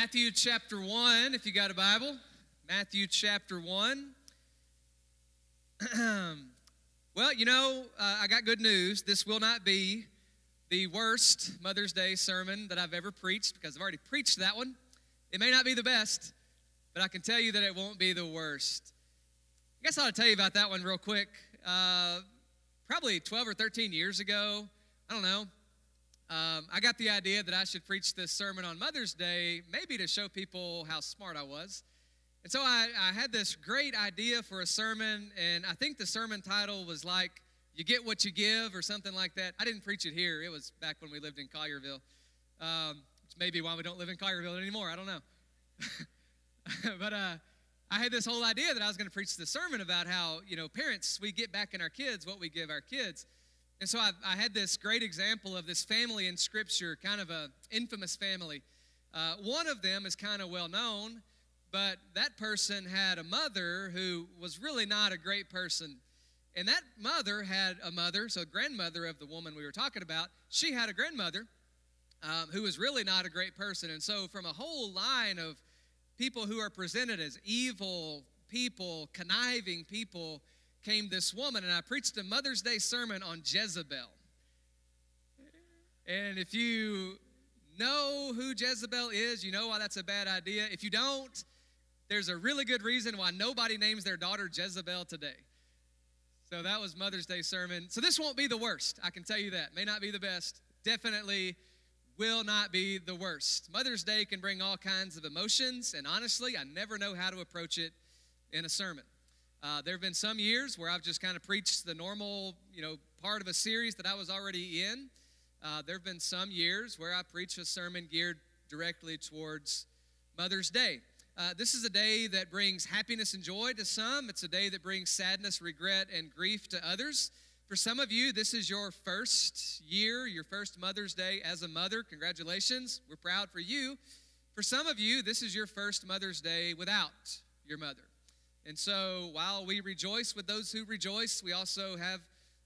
Matthew chapter 1, if you got a Bible. Matthew chapter 1. Well, I got good news. This will not be the worst Mother's Day sermon that I've ever preached because I've already preached that one. It may not be the best, but I can tell you that it won't be the worst. I guess I ought to tell you about that one real quick. Probably 12 or 13 years ago, I don't know, I got the idea that I should preach this sermon on Mother's Day, maybe to show people how smart I was. And so I had this great idea for a sermon, and I think the sermon title was like, "You Get What You Give," or something like that. I didn't preach it here. It was back when we lived in Collierville, which may be why we don't live in Collierville anymore. I don't know. But I had this whole idea that I was going to preach this sermon about how, parents, we get back in our kids what we give our kids. And so I had this great example of this family in Scripture, kind of an infamous family. One of them is kind of well known, but that person had a mother who was really not a great person. And that mother had a mother, so grandmother of the woman we were talking about, she had a grandmother who was really not a great person. And so from a whole line of people who are presented as evil people, conniving people, came this woman, and I preached a Mother's Day sermon on Jezebel. And if you know who Jezebel is, you know why that's a bad idea. If you don't, there's a really good reason why nobody names their daughter Jezebel today. So that was Mother's Day sermon. So this won't be the worst, I can tell you that. May not be the best. Definitely will not be the worst. Mother's Day can bring all kinds of emotions, and honestly, I never know how to approach it in a sermon. There have been some years where I've just kind of preached the normal, part of a series that I was already in. There have been some years where I preach a sermon geared directly towards Mother's Day. This is a day that brings happiness and joy to some. It's a day that brings sadness, regret, and grief to others. For some of you, this is your first year, your first Mother's Day as a mother. Congratulations. We're proud for you. For some of you, this is your first Mother's Day without your mother. And so while we rejoice with those who rejoice, we also have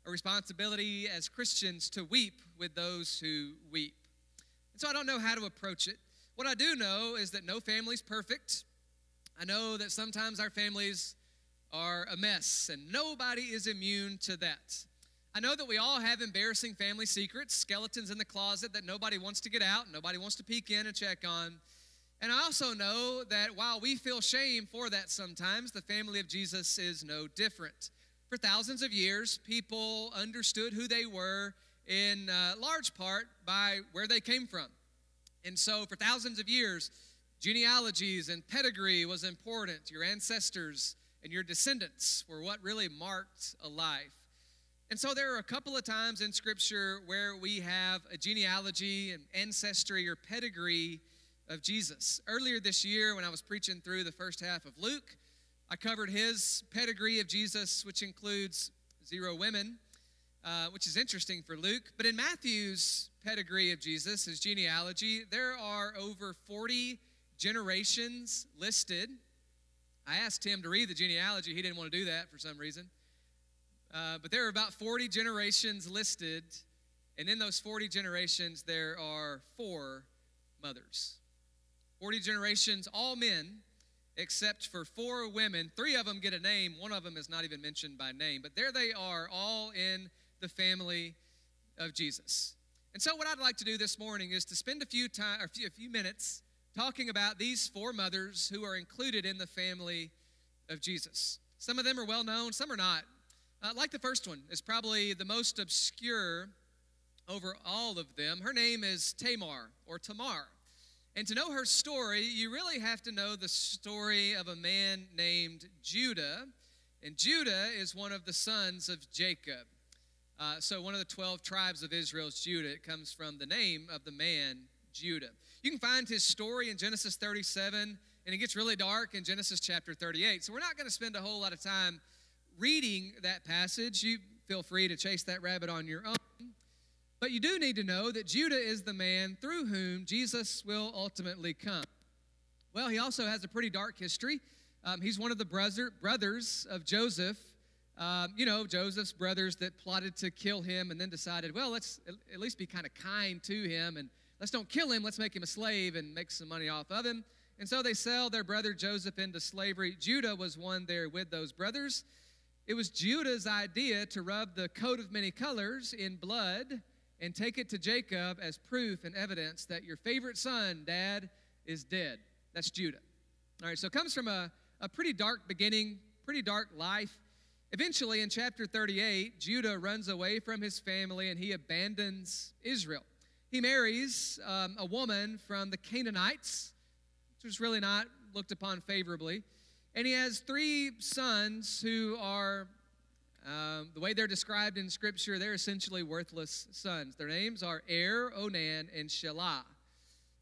a responsibility as Christians to weep with those who weep. And so I don't know how to approach it. What I do know is that no family's perfect. I know that sometimes our families are a mess, and nobody is immune to that. I know that we all have embarrassing family secrets, skeletons in the closet that nobody wants to get out, nobody wants to peek in and check on. And I also know that while we feel shame for that sometimes, the family of Jesus is no different. For thousands of years, people understood who they were in large part by where they came from. And so for thousands of years, genealogies and pedigree was important. Your ancestors and your descendants were what really marked a life. And so there are a couple of times in Scripture where we have a genealogy, an ancestry, or pedigree of Jesus. Earlier this year, when I was preaching through the first half of Luke, I covered his pedigree of Jesus, which includes 0 women, which is interesting for Luke. But in Matthew's pedigree of Jesus, his genealogy, there are over 40 generations listed. I asked him to read the genealogy. He didn't want to do that for some reason. But there are about 40 generations listed, and in those 40 generations, there are 4 mothers. 40 generations, all men, except for 4 women. 3 of them get a name. 1 of them is not even mentioned by name. But there they are, all in the family of Jesus. And so what I'd like to do this morning is to spend a few minutes talking about these 4 mothers who are included in the family of Jesus. Some of them are well known, some are not. Like the first one is probably the most obscure over all of them. Her name is Tamar, or Tamar. And to know her story, you really have to know the story of a man named Judah. And Judah is one of the sons of Jacob. So one of the 12 tribes of Israel is Judah. It comes from the name of the man, Judah. You can find his story in Genesis 37, and it gets really dark in Genesis chapter 38. So we're not going to spend a whole lot of time reading that passage. You feel free to chase that rabbit on your own. But you do need to know that Judah is the man through whom Jesus will ultimately come. Well, he also has a pretty dark history. He's one of the brothers of Joseph. Joseph's brothers that plotted to kill him and then decided, well, let's at least be kind of kind to him and let's don't kill him, let's make him a slave and make some money off of him. And so they sell their brother Joseph into slavery. Judah was one there with those brothers. It was Judah's idea to rub the coat of many colors in blood and take it to Jacob as proof and evidence that your favorite son, Dad, is dead. That's Judah. All right, so it comes from a pretty dark beginning, pretty dark life. Eventually, in chapter 38, Judah runs away from his family and he abandons Israel. He marries a woman from the Canaanites, which was really not looked upon favorably. And he has 3 sons who are, the way they're described in Scripture, they're essentially worthless sons. Their names are Er, Onan, and Shelah.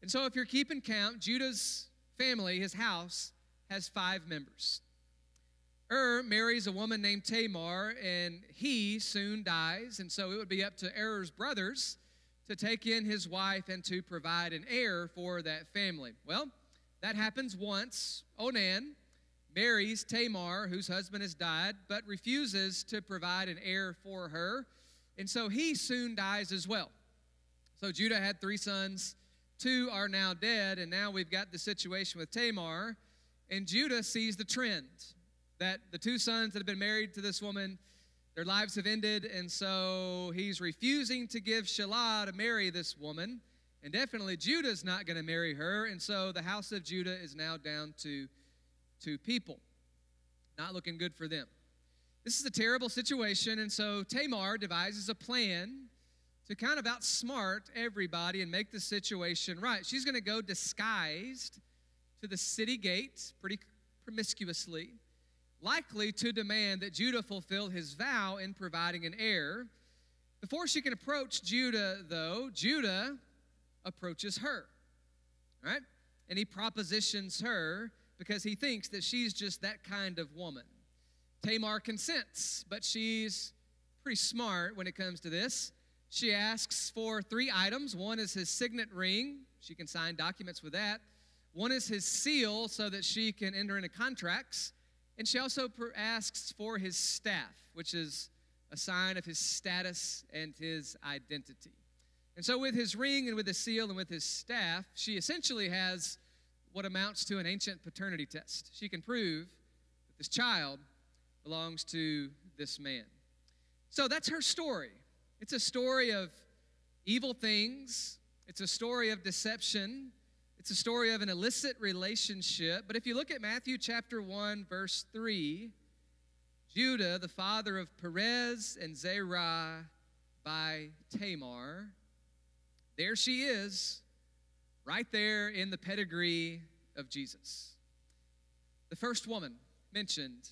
And so if you're keeping count, Judah's family, his house, has 5 members. Marries a woman named Tamar, and he soon dies. And so it would be up to Er's brothers to take in his wife and to provide an heir for that family. Well, that happens once. Onan marries Tamar, whose husband has died, but refuses to provide an heir for her. And so he soon dies as well. So Judah had 3 sons. 2 are now dead, and now we've got the situation with Tamar. And Judah sees the trend that the 2 sons that have been married to this woman, their lives have ended, and so he's refusing to give Shelah to marry this woman. And definitely Judah's not going to marry her, and so the house of Judah is now down to 2 people. Not looking good for them. This is a terrible situation, and so Tamar devises a plan to kind of outsmart everybody and make the situation right. She's going to go disguised to the city gate pretty promiscuously, likely to demand that Judah fulfill his vow in providing an heir. Before she can approach Judah, though, Judah approaches her, right? And he propositions her because he thinks that she's just that kind of woman. Tamar consents, but she's pretty smart when it comes to this. She asks for 3 items. 1 is his signet ring. She can sign documents with that. 1 is his seal so that she can enter into contracts. And she also asks for his staff, which is a sign of his status and his identity. And so with his ring and with his seal and with his staff, she essentially has what amounts to an ancient paternity test. She can prove that this child belongs to this man. So that's her story. It's a story of evil things. It's a story of deception. It's a story of an illicit relationship. But if you look at Matthew chapter 1, verse 3, Judah, the father of Perez and Zerah by Tamar, there she is, right there in the pedigree of Jesus. The first woman mentioned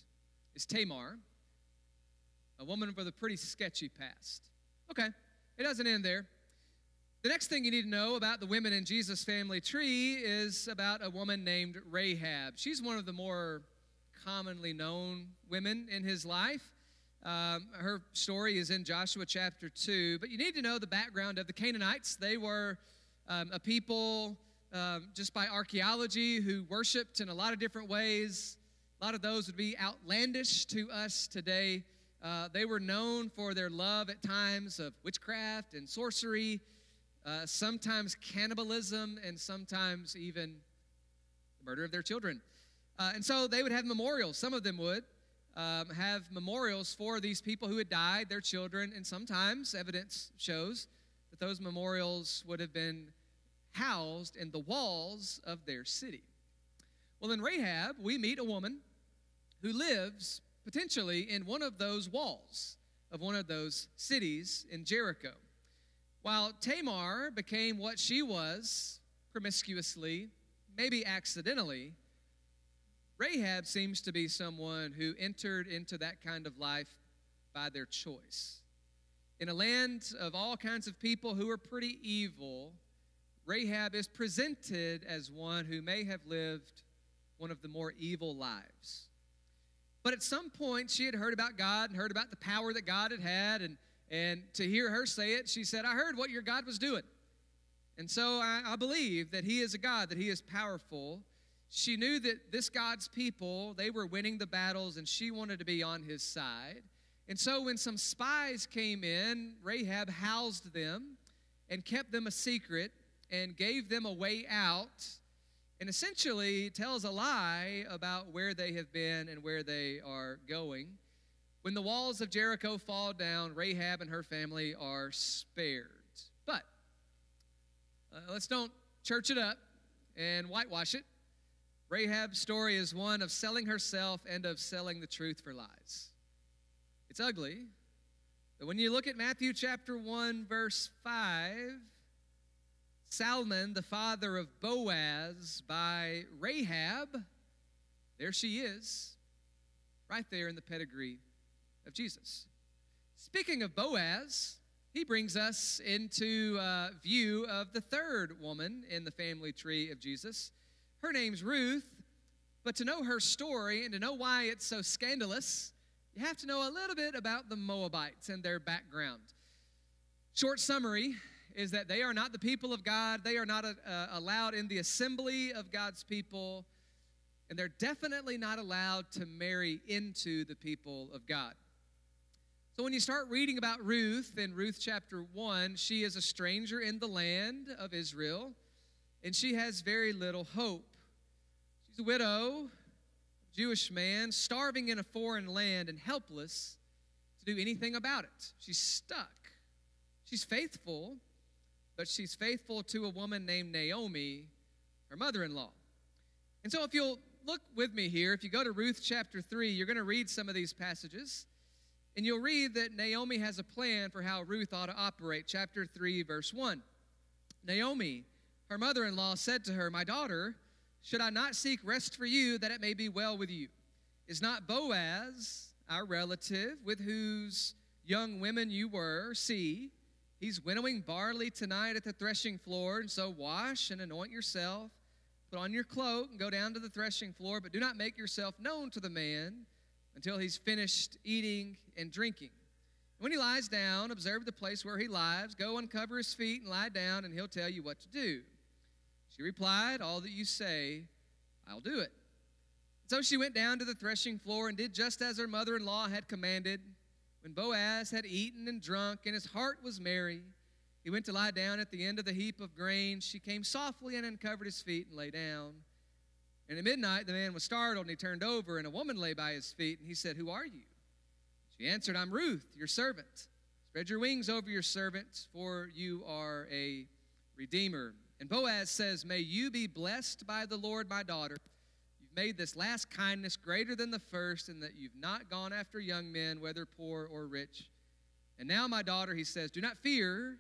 is Tamar, a woman with a pretty sketchy past. Okay, it doesn't end there. The next thing you need to know about the women in Jesus' family tree is about a woman named Rahab. She's one of the more commonly known women in his life. Her story is in Joshua chapter 2, but you need to know the background of the Canaanites. They were a people, just by archaeology, who worshiped in a lot of different ways. A lot of those would be outlandish to us today. They were known for their love at times of witchcraft and sorcery, sometimes cannibalism, and sometimes even the murder of their children. And so they would have memorials. Some of them would have memorials for these people who had died, their children, and sometimes evidence shows that those memorials would have been housed in the walls of their city. Well, in Rahab, we meet a woman who lives potentially in one of those walls of one of those cities in Jericho. While Tamar became what she was promiscuously, maybe accidentally, Rahab seems to be someone who entered into that kind of life by their choice. In a land of all kinds of people who are pretty evil, Rahab is presented as one who may have lived one of the more evil lives. But at some point, she had heard about God and heard about the power that God had had, and to hear her say it, she said, I heard what your God was doing. And so I believe that he is a God, that he is powerful. She knew that this God's people, they were winning the battles, and she wanted to be on his side. And so when some spies came in, Rahab housed them and kept them a secret and gave them a way out, and essentially tells a lie about where they have been and where they are going. When the walls of Jericho fall down, Rahab and her family are spared. But let's don't church it up and whitewash it. Rahab's story is one of selling herself and of selling the truth for lies. It's ugly, but when you look at Matthew chapter 1, verse 5, Salmon, the father of Boaz by Rahab, there she is, right there in the pedigree of Jesus. Speaking of Boaz, he brings us into view of the third woman in the family tree of Jesus. Her name's Ruth, but to know her story and to know why it's so scandalous, you have to know a little bit about the Moabites and their background. Short summary is that they are not the people of God. They are not allowed in the assembly of God's people, and they're definitely not allowed to marry into the people of God. So when you start reading about Ruth in Ruth chapter 1, she is a stranger in the land of Israel, and she has very little hope. She's a widow, Jewish man, starving in a foreign land and helpless to do anything about it. She's stuck. She's faithful, but she's faithful to a woman named Naomi, her mother-in-law. And so if you'll look with me here, if you go to Ruth chapter 3, you're going to read some of these passages, and you'll read that Naomi has a plan for how Ruth ought to operate. Chapter 3, verse 1. Naomi, her mother-in-law, said to her, "My daughter, should I not seek rest for you, that it may be well with you? Is not Boaz, our relative, with whose young women you were? See, he's winnowing barley tonight at the threshing floor, and so wash and anoint yourself, put on your cloak, and go down to the threshing floor, but do not make yourself known to the man until he's finished eating and drinking. When he lies down, observe the place where he lies, go uncover his feet and lie down, and he'll tell you what to do." She replied, "All that you say, I'll do it." So she went down to the threshing floor and did just as her mother-in-law had commanded. When Boaz had eaten and drunk, and his heart was merry, he went to lie down at the end of the heap of grain. She came softly and uncovered his feet and lay down. And at midnight the man was startled, and he turned over, and a woman lay by his feet, and he said, "Who are you?" She answered, "I'm Ruth, your servant. Spread your wings over your servant, for you are a redeemer." And Boaz says, "May you be blessed by the Lord, my daughter. You've made this last kindness greater than the first, in that you've not gone after young men, whether poor or rich. And now, my daughter," he says, "do not fear.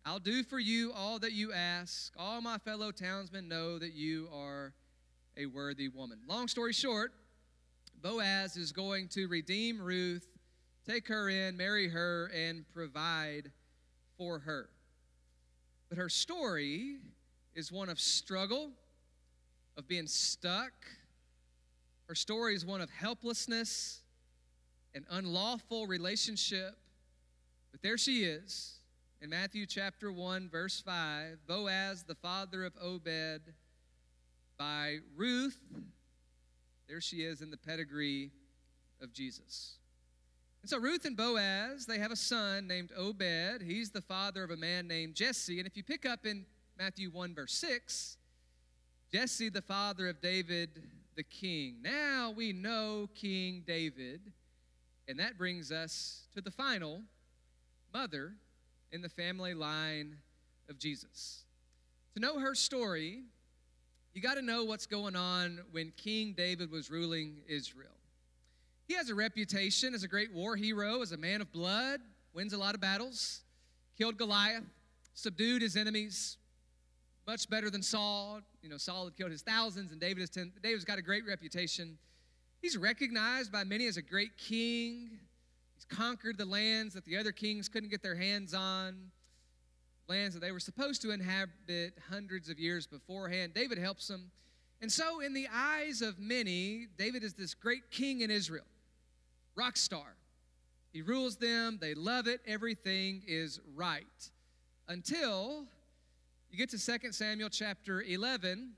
I'll do for you all that you ask. All my fellow townsmen know that you are a worthy woman." Long story short, Boaz is going to redeem Ruth, take her in, marry her, and provide for her. But her story is one of struggle, of being stuck. Her story is one of helplessness, an unlawful relationship. But there she is in Matthew chapter 1, verse 5, Boaz, the father of Obed, by Ruth. There she is in the pedigree of Jesus. And so Ruth and Boaz, they have a son named Obed. He's the father of a man named Jesse. And if you pick up in Matthew 1, verse 6, Jesse, the father of David, the king. Now we know King David, and that brings us to the final mother in the family line of Jesus. To know her story, you got to know what's going on when King David was ruling Israel. He has a reputation as a great war hero, as a man of blood, wins a lot of battles, killed Goliath, subdued his enemies, much better than Saul. Saul had killed his thousands, and David's got a great reputation. He's recognized by many as a great king. He's conquered the lands that the other kings couldn't get their hands on, lands that they were supposed to inhabit hundreds of years beforehand. David helps them. And so in the eyes of many, David is this great king in Israel. Rock star. He rules them. They love it. Everything is right. Until you get to 2 Samuel chapter 11.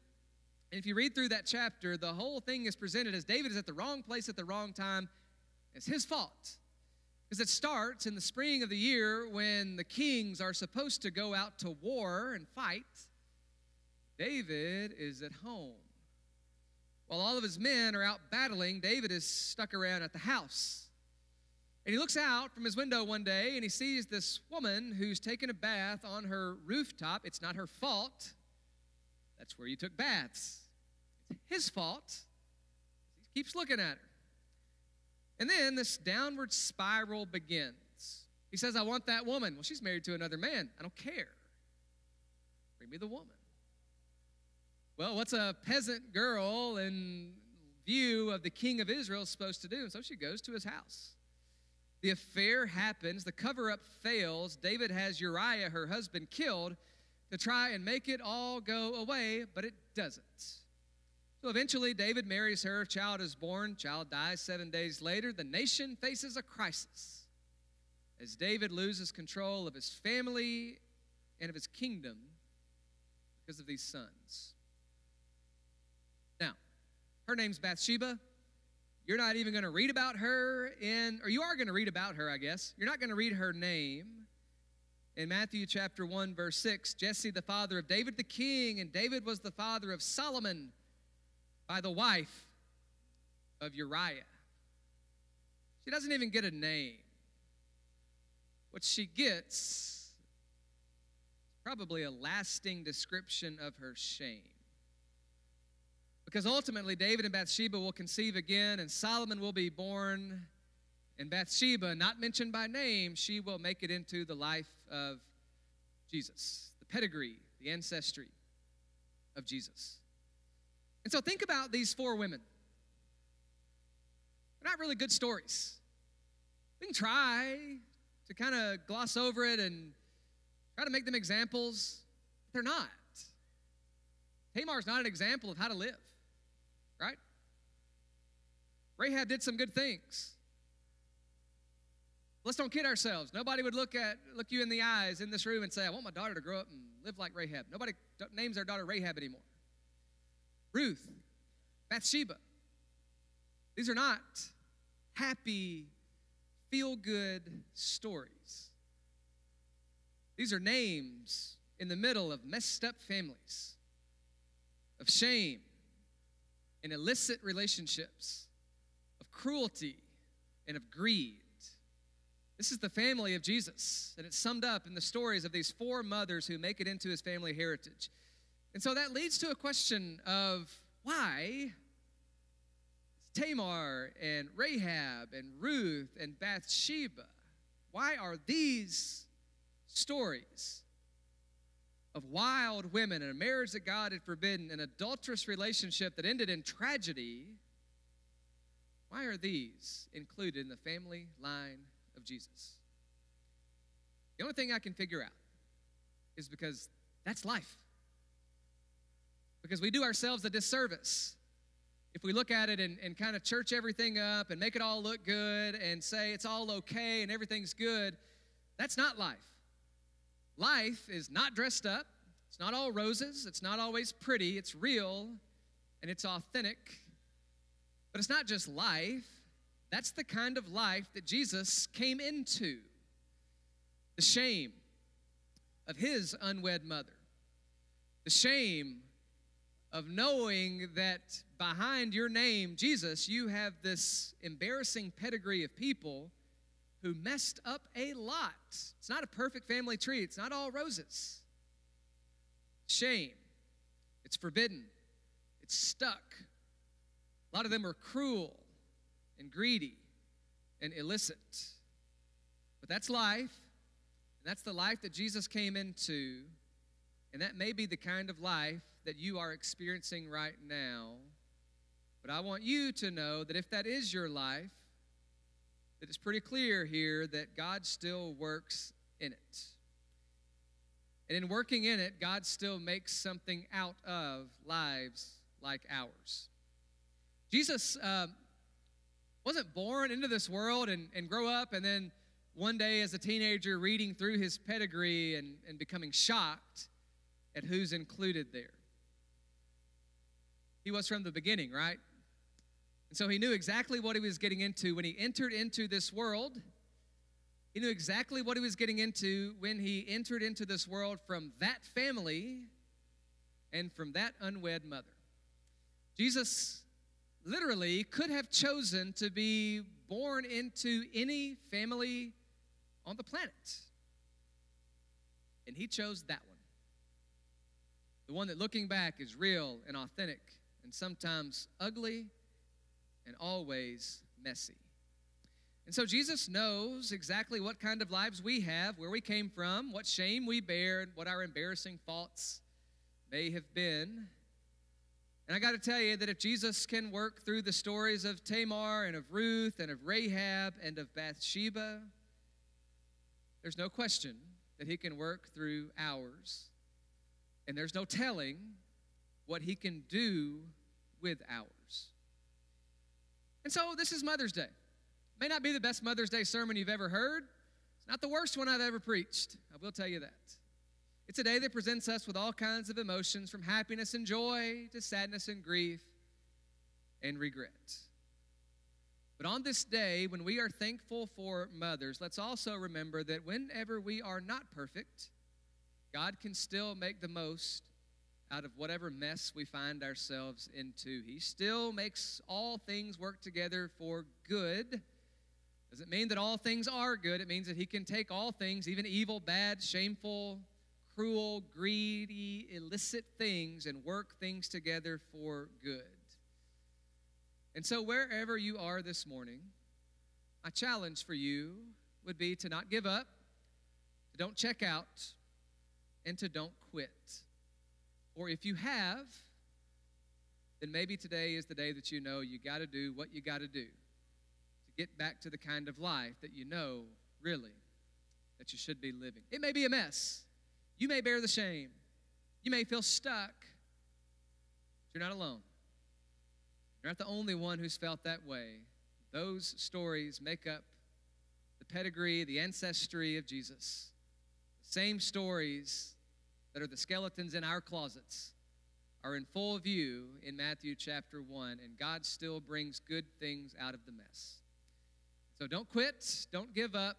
And if you read through that chapter, the whole thing is presented as David is at the wrong place at the wrong time. It's his fault. Because it starts in the spring of the year when the kings are supposed to go out to war and fight. David is at home. While all of his men are out battling, David is stuck around at the house. And he looks out from his window one day and he sees this woman who's taking a bath on her rooftop. It's not her fault. That's where you took baths. It's his fault. He keeps looking at her. And then this downward spiral begins. He says, I want that woman. Well, she's married to another man. I don't care. Bring me the woman. Well, what's a peasant girl in view of the king of Israel supposed to do? And so she goes to his house. The affair happens. The cover-up fails. David has Uriah, her husband, killed to try and make it all go away, but it doesn't. So eventually, David marries her. A child is born. Child dies 7 days later. The nation faces a crisis as David loses control of his family and of his kingdom because of these sons. Now, her name's Bathsheba. You're not even going to read about her or you are going to read about her, I guess. You're not going to read her name. In Matthew chapter 1, verse 6, Jesse, the father of David the king, and David was the father of Solomon by the wife of Uriah. She doesn't even get a name. What she gets is probably a lasting description of her shame. Because ultimately, David and Bathsheba will conceive again, and Solomon will be born. And Bathsheba, not mentioned by name, she will make it into the life of Jesus, the pedigree, the ancestry of Jesus. And so think about these four women. They're not really good stories. We can try to kind of gloss over it and try to make them examples. But they're not. Tamar's not an example of how to live, right? Rahab did some good things. Let's don't kid ourselves. Nobody would look you in the eyes in this room and say, I want my daughter to grow up and live like Rahab. Nobody names their daughter Rahab anymore. Ruth, Bathsheba. These are not happy, feel-good stories. These are names in the middle of messed up families, of shame and illicit relationships, of cruelty and of greed. This is the family of Jesus, and it's summed up in the stories of these four mothers who make it into his family heritage. And so that leads to a question of why Tamar and Rahab and Ruth and Bathsheba, why are these stories of wild women and a marriage that God had forbidden, an adulterous relationship that ended in tragedy, why are these included in the family line of Jesus? The only thing I can figure out is because that's life. Because we do ourselves a disservice if we look at it and kind of church everything up and make it all look good and say it's all okay and everything's good. That's not life. Life is not dressed up. It's not all roses. It's not always pretty. It's real and it's authentic. But it's not just life. That's the kind of life that Jesus came into. The shame of his unwed mother. The shame of knowing that behind your name, Jesus, you have this embarrassing pedigree of people who messed up a lot. It's not a perfect family tree. It's not all roses. Shame. It's forbidden. It's stuck. A lot of them are cruel and greedy and illicit. But that's life, and that's the life that Jesus came into, and that may be the kind of life that you are experiencing right now. But I want you to know that if that is your life, that it's pretty clear here that God still works in it. And in working in it, God still makes something out of lives like ours. Jesus wasn't born into this world and grow up and then one day as a teenager reading through his pedigree and becoming shocked at who's included there. He was from the beginning, right? And so he knew exactly what he was getting into when he entered into this world. He knew exactly what he was getting into when he entered into this world from that family and from that unwed mother. Jesus literally could have chosen to be born into any family on the planet. And he chose that one. The one that, looking back, is real and authentic and sometimes ugly and always messy. And so Jesus knows exactly what kind of lives we have, where we came from, what shame we bear, and what our embarrassing faults may have been. And I got to tell you that if Jesus can work through the stories of Tamar and of Ruth and of Rahab and of Bathsheba, there's no question that he can work through ours. And there's no telling what he can do with ours. And so this is Mother's Day. May not be the best Mother's Day sermon you've ever heard. It's not the worst one I've ever preached. I will tell you that. It's a day that presents us with all kinds of emotions, from happiness and joy to sadness and grief and regret. But on this day, when we are thankful for mothers, let's also remember that whenever we are not perfect, God can still make the most out of whatever mess we find ourselves into. He still makes all things work together for good. Doesn't mean that all things are good. It means that he can take all things, even evil, bad, shameful, cruel, greedy, illicit things, and work things together for good. And so wherever you are this morning, my challenge for you would be to not give up, to don't check out, and to don't quit. Or if you have, then maybe today is the day that you know you got to do what you got to do to get back to the kind of life that you know, really, that you should be living. It may be a mess. You may bear the shame. You may feel stuck. But you're not alone. You're not the only one who's felt that way. Those stories make up the pedigree, the ancestry of Jesus. The same stories that are the skeletons in our closets are in full view in Matthew chapter 1, and God still brings good things out of the mess. So don't quit, don't give up.